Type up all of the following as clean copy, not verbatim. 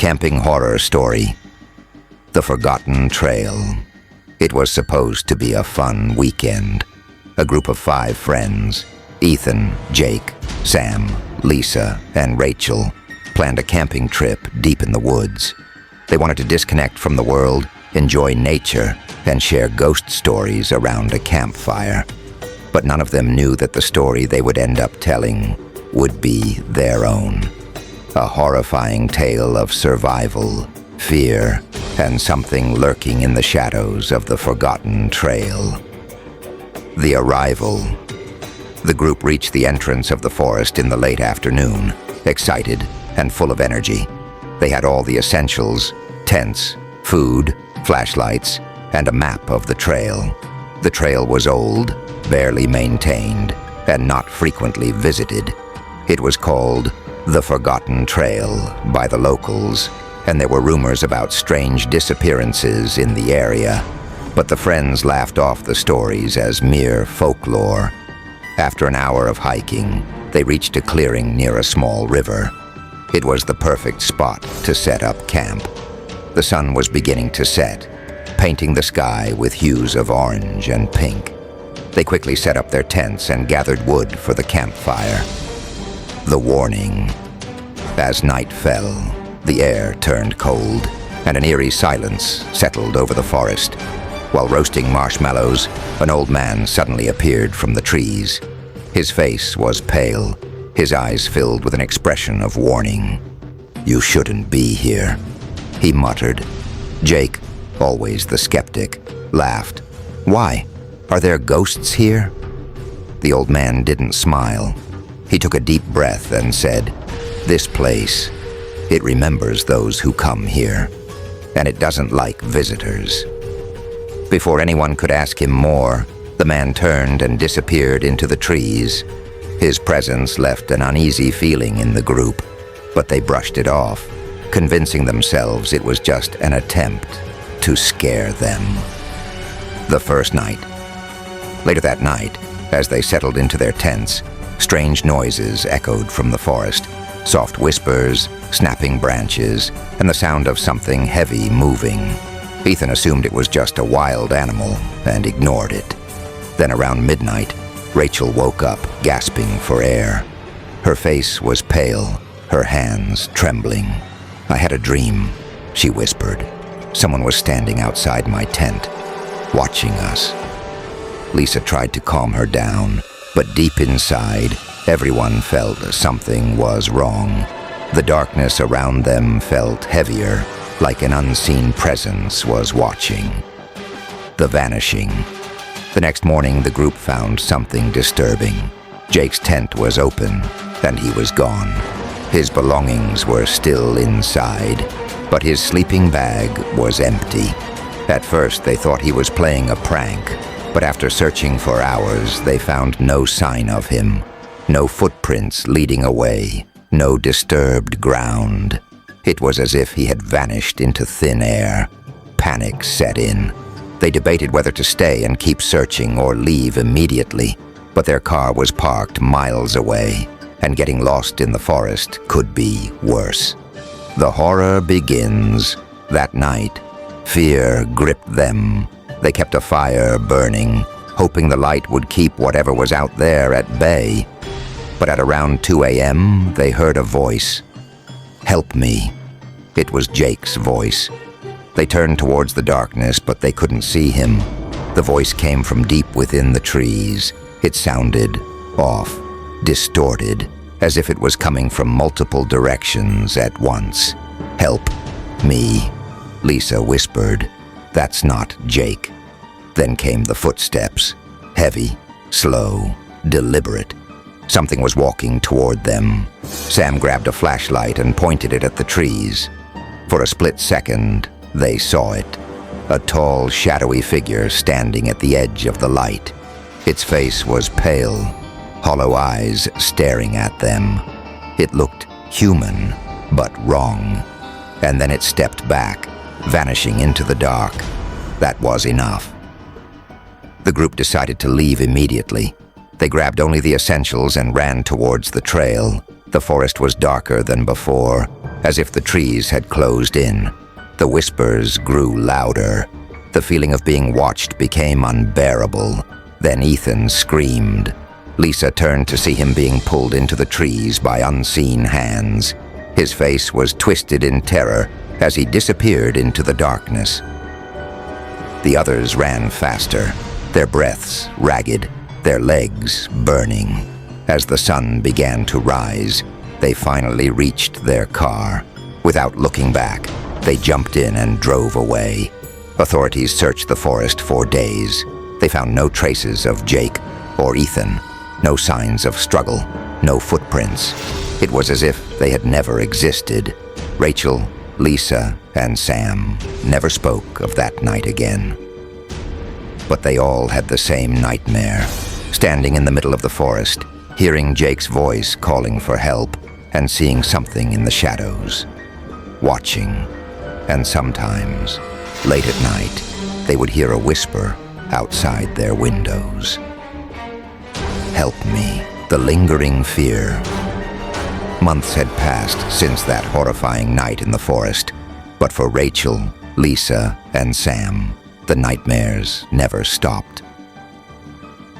camping horror story, The Forgotten Trail. It was supposed to be a fun weekend. A group of 5 friends, Ethan, Jake, Sam, Lisa, and Rachel, planned a camping trip deep in the woods. They wanted to disconnect from the world, enjoy nature, and share ghost stories around a campfire. But none of them knew that the story they would end up telling would be their own. A horrifying tale of survival, fear, and something lurking in the shadows of the forgotten trail. The arrival. The group reached the entrance of the forest in the late afternoon, excited and full of energy. They had all the essentials: tents, food, flashlights, and a map of the trail. The trail was old, barely maintained, and not frequently visited. It was called The Forgotten Trail by the locals, and there were rumors about strange disappearances in the area. But the friends laughed off the stories as mere folklore. After an hour of hiking, they reached a clearing near a small river. It was the perfect spot to set up camp. The sun was beginning to set, painting the sky with hues of orange and pink. They quickly set up their tents and gathered wood for the campfire. The warning. As night fell, the air turned cold, and an eerie silence settled over the forest. While roasting marshmallows, an old man suddenly appeared from the trees. His face was pale, his eyes filled with an expression of warning. "You shouldn't be here," he muttered. Jake, always the skeptic, laughed. "Why? Are there ghosts here?" The old man didn't smile. He took a deep breath and said, "This place, it remembers those who come here, and it doesn't like visitors." Before anyone could ask him more, the man turned and disappeared into the trees. His presence left an uneasy feeling in the group, but they brushed it off, convincing themselves it was just an attempt to scare them. The first night. Later that night, as they settled into their tents, strange noises echoed from the forest. Soft whispers, snapping branches, and the sound of something heavy moving. Ethan assumed it was just a wild animal and ignored it. Then around midnight, Rachel woke up, gasping for air. Her face was pale, her hands trembling. "I had a dream," she whispered. "Someone was standing outside my tent, watching us." Lisa tried to calm her down, but deep inside, everyone felt something was wrong. The darkness around them felt heavier, like an unseen presence was watching. The vanishing. The next morning, the group found something disturbing. Jake's tent was open, and he was gone. His belongings were still inside, but his sleeping bag was empty. At first, they thought he was playing a prank, but after searching for hours, they found no sign of him. No footprints leading away, no disturbed ground. It was as if he had vanished into thin air. Panic set in. They debated whether to stay and keep searching or leave immediately, but their car was parked miles away, and getting lost in the forest could be worse. The horror begins. That night, fear gripped them. They kept a fire burning, hoping the light would keep whatever was out there at bay. But at around 2 a.m., they heard a voice. "Help me." It was Jake's voice. They turned towards the darkness, but they couldn't see him. The voice came from deep within the trees. It sounded off, distorted, as if it was coming from multiple directions at once. "Help me," Lisa whispered. "That's not Jake." Then came the footsteps, heavy, slow, deliberate. Something was walking toward them. Sam grabbed a flashlight and pointed it at the trees. For a split second, they saw it. A tall, shadowy figure standing at the edge of the light. Its face was pale, hollow eyes staring at them. It looked human, but wrong. And then it stepped back, vanishing into the dark. That was enough. The group decided to leave immediately. They grabbed only the essentials and ran towards the trail. The forest was darker than before, as if the trees had closed in. The whispers grew louder. The feeling of being watched became unbearable. Then Ethan screamed. Lisa turned to see him being pulled into the trees by unseen hands. His face was twisted in terror as he disappeared into the darkness. The others ran faster, their breaths ragged, their legs burning. As the sun began to rise, they finally reached their car. Without looking back, they jumped in and drove away. Authorities searched the forest for days. They found no traces of Jake or Ethan, no signs of struggle, no footprints. It was as if they had never existed. Rachel, Lisa, and Sam never spoke of that night again. But they all had the same nightmare, standing in the middle of the forest, hearing Jake's voice calling for help, and seeing something in the shadows, watching. And sometimes, late at night, they would hear a whisper outside their windows. Help me, the lingering fear. Months had passed since that horrifying night in the forest, but for Rachel, Lisa, and Sam, the nightmares never stopped.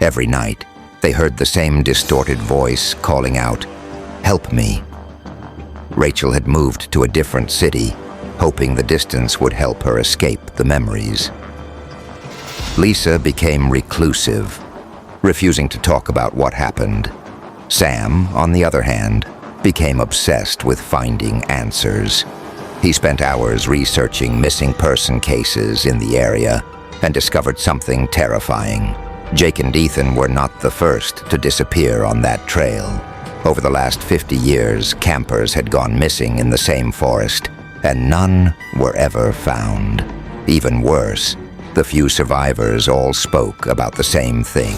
Every night, they heard the same distorted voice calling out, "Help me." Rachel had moved to a different city, hoping the distance would help her escape the memories. Lisa became reclusive, refusing to talk about what happened. Sam, on the other hand, became obsessed with finding answers. He spent hours researching missing person cases in the area and discovered something terrifying. Jake and Ethan were not the first to disappear on that trail. Over the last 50 years, campers had gone missing in the same forest, and none were ever found. Even worse, the few survivors all spoke about the same thing.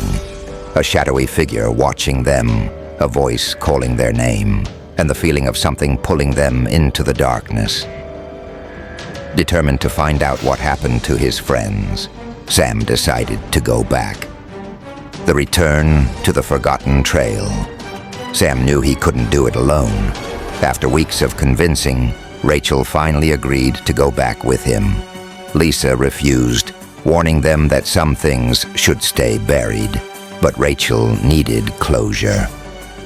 A shadowy figure watching them, a voice calling their name, and the feeling of something pulling them into the darkness. Determined to find out what happened to his friends, Sam decided to go back. The return to the forgotten trail. Sam knew he couldn't do it alone. After weeks of convincing, Rachel finally agreed to go back with him. Lisa refused, warning them that some things should stay buried. But Rachel needed closure.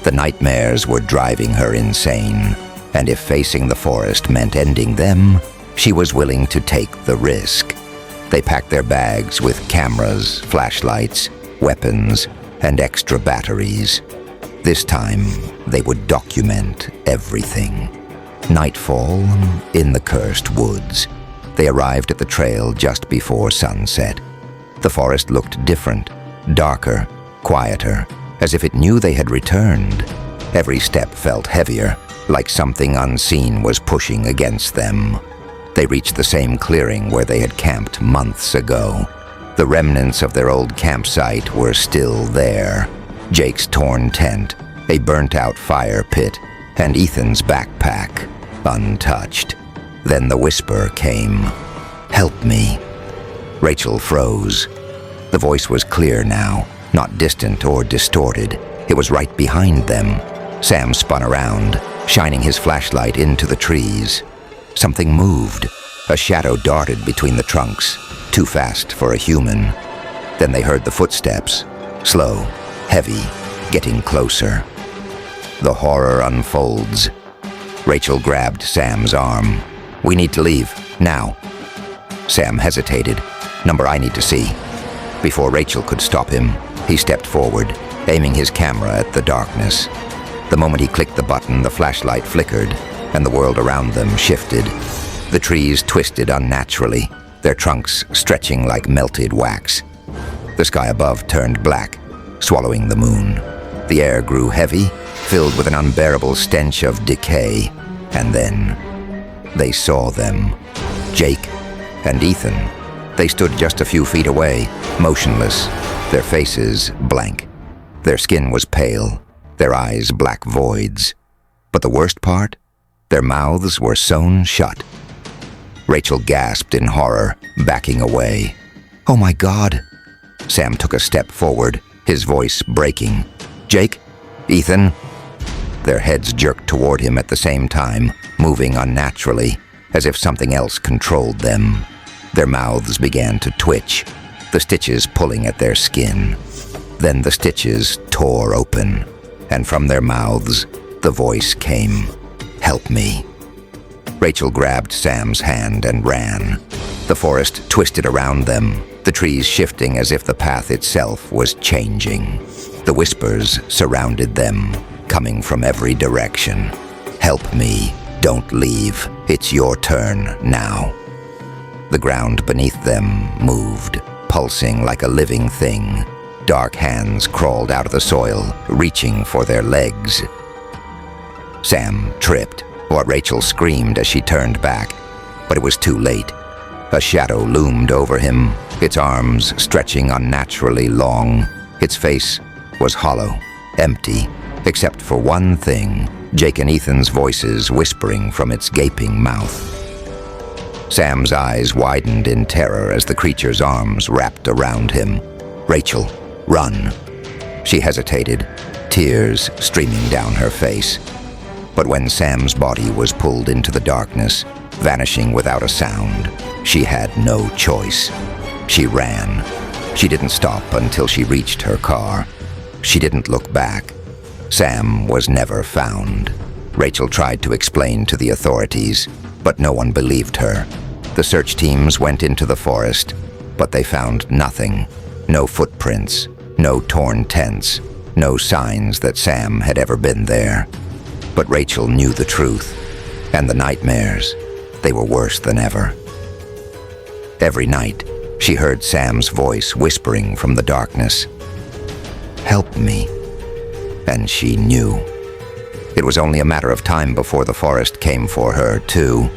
The nightmares were driving her insane, and if facing the forest meant ending them, she was willing to take the risk. They packed their bags with cameras, flashlights, weapons, and extra batteries. This time, they would document everything. Nightfall in the cursed woods. They arrived at the trail just before sunset. The forest looked different, darker, quieter, as if it knew they had returned. Every step felt heavier, like something unseen was pushing against them. They reached the same clearing where they had camped months ago. The remnants of their old campsite were still there. Jake's torn tent, a burnt-out fire pit, and Ethan's backpack, untouched. Then the whisper came, "Help me." Rachel froze. The voice was clear now, not distant or distorted. It was right behind them. Sam spun around, shining his flashlight into the trees. Something moved. A shadow darted between the trunks, too fast for a human. Then they heard the footsteps, slow, heavy, getting closer. The horror unfolds. Rachel grabbed Sam's arm. "We need to leave, now." Sam hesitated. "Number I need to see." Before Rachel could stop him, he stepped forward, aiming his camera at the darkness. The moment he clicked the button, the flashlight flickered, and the world around them shifted. The trees twisted unnaturally, their trunks stretching like melted wax. The sky above turned black, swallowing the moon. The air grew heavy, filled with an unbearable stench of decay. And then they saw them. Jake and Ethan. They stood just a few feet away, motionless, their faces blank. Their skin was pale, their eyes black voids. But the worst part? Their mouths were sewn shut. Rachel gasped in horror, backing away. "Oh my God!" Sam took a step forward, his voice breaking. "Jake? Ethan?" their heads jerked toward him at the same time, moving unnaturally, as if something else controlled them. Their mouths began to twitch, the stitches pulling at their skin. Then the stitches tore open, and from their mouths, the voice came, "Help me." Rachel grabbed Sam's hand and ran. The forest twisted around them, the trees shifting as if the path itself was changing. The whispers surrounded them, coming from every direction. "Help me. Don't leave. It's your turn now." The ground beneath them moved, pulsing like a living thing. Dark hands crawled out of the soil, reaching for their legs. Sam tripped. What Rachel screamed as she turned back, but it was too late. A shadow loomed over him, its arms stretching unnaturally long. Its face was hollow, empty, except for one thing, Jake and Ethan's voices whispering from its gaping mouth. Sam's eyes widened in terror as the creature's arms wrapped around him. "Rachel, run." She hesitated, tears streaming down her face. But when Sam's body was pulled into the darkness, vanishing without a sound, she had no choice. She ran. She didn't stop until she reached her car. She didn't look back. Sam was never found. Rachel tried to explain to the authorities, but no one believed her. The search teams went into the forest, but they found nothing. No footprints, no torn tents, no signs that Sam had ever been there. But Rachel knew the truth, and the nightmares, they were worse than ever. Every night, she heard Sam's voice whispering from the darkness, "Help me." And she knew. It was only a matter of time before the forest came for her, too.